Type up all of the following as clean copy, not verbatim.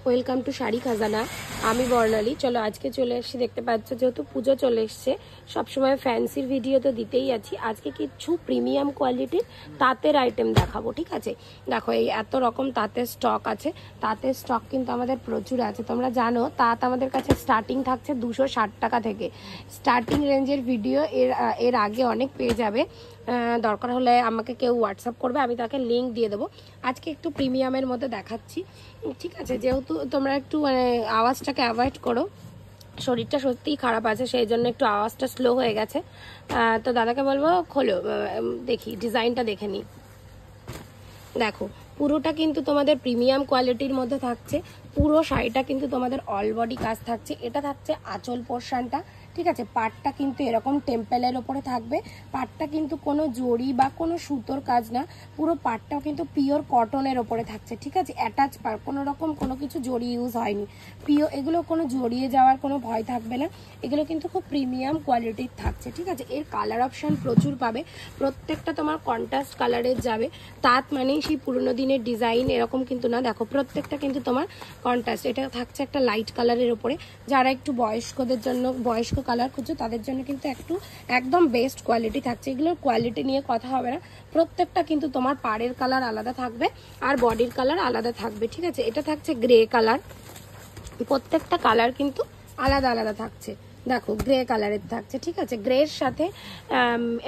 Welcome to sari খাজানা। আমি বর্ণালী। চলো আজকে চলে এসেছি, দেখতে পাচ্ছ যেহেতু পুজো চলে এসছে, সবসময় ফ্যান্সির ভিডিও তো দিতেই আছি। আজকে কিছু প্রিমিয়াম কোয়ালিটির তাঁতের আইটেম দেখাবো, ঠিক আছে? দেখো এই এত রকম তাঁতের স্টক আছে। তাঁতের স্টক কিন্তু আমাদের প্রচুর আছে। তোমরা জানো তাঁত আমাদের কাছে স্টার্টিং থাকছে 260 টাকা থেকে। স্টার্টিং রেঞ্জের ভিডিও এর আগে অনেক পেয়ে যাবে। দরকার হলে আমাকে কেউ হোয়াটসঅ্যাপ করবে, আমি তাকে লিঙ্ক দিয়ে দেবো। আজকে একটু প্রিমিয়ামের মধ্যে দেখাচ্ছি, ঠিক আছে? যেহেতু তোমরা একটু আওয়াজটাকে অ্যাভয়েড করো, শরীরটা সত্যিই খারাপ আছে, সেই জন্য একটু আওয়াজটা স্লো হয়ে গেছে। তো দাদাকে বলবো খোলো, দেখি ডিজাইনটা দেখে নিই। দেখো পুরোটা কিন্তু তোমাদের প্রিমিয়াম কোয়ালিটির মধ্যে থাকছে। পুরো শাড়িটা কিন্তু তোমাদের অল বডি কাজ থাকছে। এটা থাকছে আঁচল পোর্শনটা, ঠিক আছে? পাটটা কিন্তু এরকম টেম্পেলের ওপরে থাকবে। পাটটা কিন্তু কোনো জড়ি বা কোনো সুতোর কাজ না, পুরো পাটটাও কিন্তু পিওর কটনের ওপরে থাকছে, ঠিক আছে? অ্যাটাচ পার, কোনো রকম কোনো কিছু জড়ি ইউজ হয়নি। পিওর, এগুলো কোনো জড়িয়ে যাওয়ার কোনো ভয় থাকবে না। এগুলো কিন্তু খুব প্রিমিয়াম কোয়ালিটির থাকছে, ঠিক আছে? এর কালার অপশান প্রচুর পাবে, প্রত্যেকটা তোমার কন্ট্রাস্ট কালারের যাবে। তাঁত মানেই সেই পুরোনো দিনের ডিজাইন এরকম কিন্তু না, দেখো প্রত্যেকটা কিন্তু তোমার কন্ট্রাস্ট। এটা থাকছে একটা লাইট কালারের ওপরে। যারা একটু বয়স্কদের জন্য, বয়স্ক কালার খুঁজছো তাদের জন্য কিন্তু একদম বেস্ট কোয়ালিটি থাকছে। এগুলোর কোয়ালিটি নিয়ে কথা হবে না, প্রত্যেকটা কিন্তু তোমার পাড়ের কালার আলাদা থাকবে আর বডির কালার আলাদা থাকবে, ঠিক আছে? এটা থাকছে গ্রে কালার, প্রত্যেকটা কালার কিন্তু আলাদা আলাদা থাকছে। দেখো গ্রে কালারের থাকছে, ঠিক আছে? গ্রের সাথে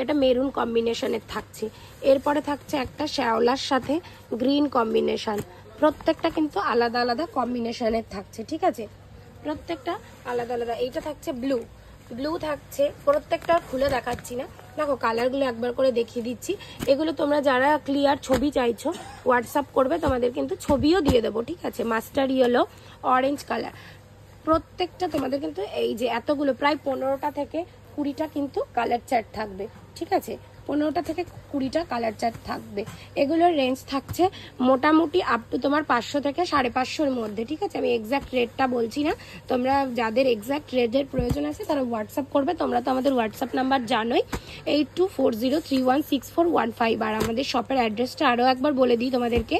এটা মেরুন কম্বিনেশনের থাকছে। এরপরে থাকছে একটা শ্যাওলার সাথে গ্রিন কম্বিনেশন। প্রত্যেকটা কিন্তু আলাদা আলাদা কম্বিনেশনের থাকছে, ঠিক আছে? প্রত্যেকটা আলাদা আলাদা। এইটা থাকছে ব্লু, ব্লু থাকছে। প্রত্যেকটা খুলে দেখাচ্ছি না, দেখো কালারগুলো একবার করে দেখিয়ে দিচ্ছি। এগুলো তোমরা যারা ক্লিয়ার ছবি চাইছো হোয়াটসঅ্যাপ করবে, তোমাদের কিন্তু ছবিও দিয়ে দেবো, ঠিক আছে? মাস্টার ইয়েলো, অরেঞ্জ কালার, প্রত্যেকটা তোমাদের কিন্তু এই যে এতগুলো প্রায় 15টা থেকে 20টা কিন্তু কালার চার্ট থাকবে, ঠিক আছে? 15টা থেকে 20টা কালার চার্ট থাকবে। এগুলোর রেঞ্জ থাকছে মোটামুটি আপ টু তোমার 500 থেকে 550-এর মধ্যে, ঠিক আছে? আমি এক্স্যাক্ট রেটটা বলছি না, তোমরা যাদের এক্স্যাক্ট রেটের প্রয়োজন আছে তারা হোয়াটসঅ্যাপ করবে। তোমরা তো আমাদের হোয়াটসঅ্যাপ নাম্বার জানোই, 8240316415। আর আমাদের শপের অ্যাড্রেসটা আরও একবার বলে দিই তোমাদেরকে।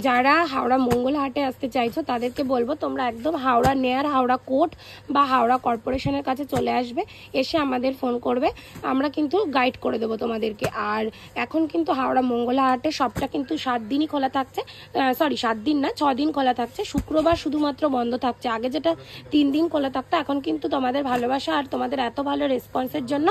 যারা হাওড়া মঙ্গলহাটে আসতে চাইছো তাদেরকে বলবো তোমরা একদম হাওড়া নেয়ার হাওড়া কোর্ট বা হাওড়া কর্পোরেশনের কাছে চলে আসবে, এসে আমাদের ফোন করবে, আমরা কিন্তু গাইড করে দেবো তোমাদের। আর এখন কিন্তু হাওড়া মঙ্গলহাটে সবটা কিন্তু 7 দিনই খোলা থাকছে, 7 দিন না 6 দিন খোলা থাকছে। শুক্রবার শুধুমাত্র বন্ধ থাকছে, আগে যেটা 3 দিন খোলা থাকতো। এখন কিন্তু তোমাদের ভালোবাসা আর তোমাদের এত ভালো রেসপন্সের জন্য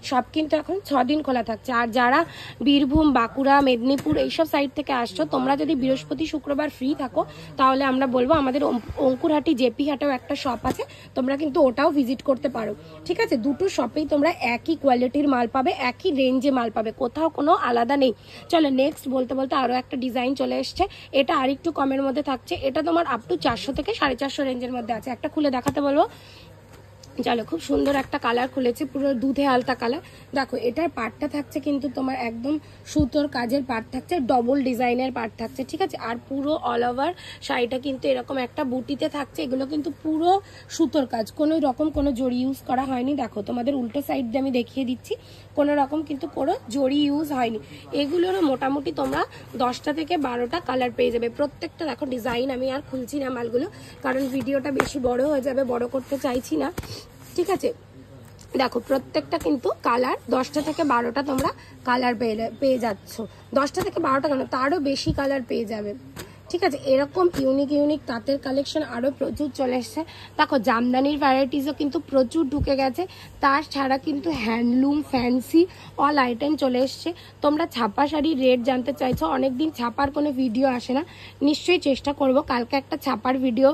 সব কিন্তু এখন 6 দিন খোলা থাকছে। আর যারা বীরভূম, বাঁকুড়া, মেদিনীপুর এইসব সাইড থেকে আসছো, তোমরা যদি বৃহস্পতি শুক্রবার ফ্রি থাকো তাহলে আমরা বলবো আমাদের অঙ্কুরহাটি জেপি হাটেও একটা শপ আছে, তোমরা কিন্তু ওটাও ভিজিট করতে পারো, ঠিক আছে? দুটো শপেই তোমরা একই কোয়ালিটির মাল পাবে, একই রেঞ্জে মাল পাবে, কোথাও কোনো আলাদা নেই। চলো নেক্সট বলতে বলতে আরও একটা ডিজাইন চলে এসছে, এটা আরেকটু কমের মধ্যে থাকছে। এটা তোমার আপ টু 400 থেকে 450 রেঞ্জের মধ্যে আছে। একটা খুলে দেখাতে বলবো, চলো। খুব সুন্দর একটা কালার খুলেছে, পুরো দুধে আলতা কালার। দেখো এটার পাটটা থাকছে কিন্তু তোমার একদম সুতোর কাজের পাট থাকছে, ডবল ডিজাইনের পাট থাকছে, ঠিক আছে? আর পুরো অল ওভার শাড়িটা কিন্তু এরকম একটা বুটিতে থাকছে। এগুলো কিন্তু পুরো সুতোর কাজ, কোনো রকম কোনো জড়ি ইউজ করা হয়নি। দেখো তোমাদের উল্টো সাইড দিয়ে আমি দেখিয়ে দিচ্ছি, কোনো রকম কিন্তু কোনো জড়ি ইউজ হয়নি। এগুলোরও মোটামুটি তোমরা 10টা থেকে 12টা কালার পেয়ে যাবে। প্রত্যেকটা দেখো ডিজাইন, আমি আর খুলছি না মালগুলো, কারণ ভিডিওটা বেশি বড় হয়ে যাবে, বড় করতে চাইছি না, ঠিক আছে? দেখো প্রত্যেকটা কিন্তু কালার 10টা থেকে 12টা তোমরা কালার পেয়ে যাচ্ছ। 10টা থেকে 12টা কেন, তারও বেশি কালার পেয়ে যাবে, ঠিক আছে? এরকম ইউনিক ইউনিক তাঁতের কালেকশন আরও প্রচুর চলে এসছে। দেখো জামদানির ভ্যারাইটিসও কিন্তু প্রচুর ঢুকে গেছে, তার ছাড়া কিন্তু হ্যান্ডলুম, ফ্যান্সি অল আইটেম চলে এসছে। তোমরা ছাপা শাড়ির রেট জানতে চাইছো, অনেকদিন ছাপার কোনো ভিডিও আসে না, নিশ্চয়ই চেষ্টা করব কালকে একটা ছাপার ভিডিও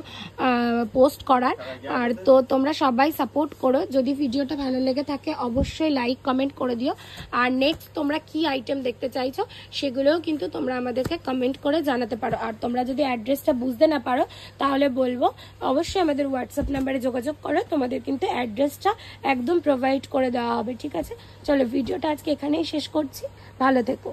পোস্ট করার। আর তো তোমরা সবাই সাপোর্ট করো, যদি ভিডিওটা ভালো লেগে থাকে অবশ্যই লাইক কমেন্ট করে দিও। আর নেক্সট তোমরা কি আইটেম দেখতে চাইছো সেগুলোও কিন্তু তোমরা আমাদেরকে কমেন্ট করে জানাতে পারো। আর তোমরা যদি অ্যাড্রেসটা বুঝতে না পারো তাহলে বলবো অবশ্যই আমাদের হোয়াটসঅ্যাপ নাম্বারে যোগাযোগ করো, তোমাদের কিন্তু অ্যাড্রেসটা একদম প্রোভাইড করে দেওয়া হবে, ঠিক আছে? চলো ভিডিওটা আজকে এখানেই শেষ করছি, ভালো থেকো।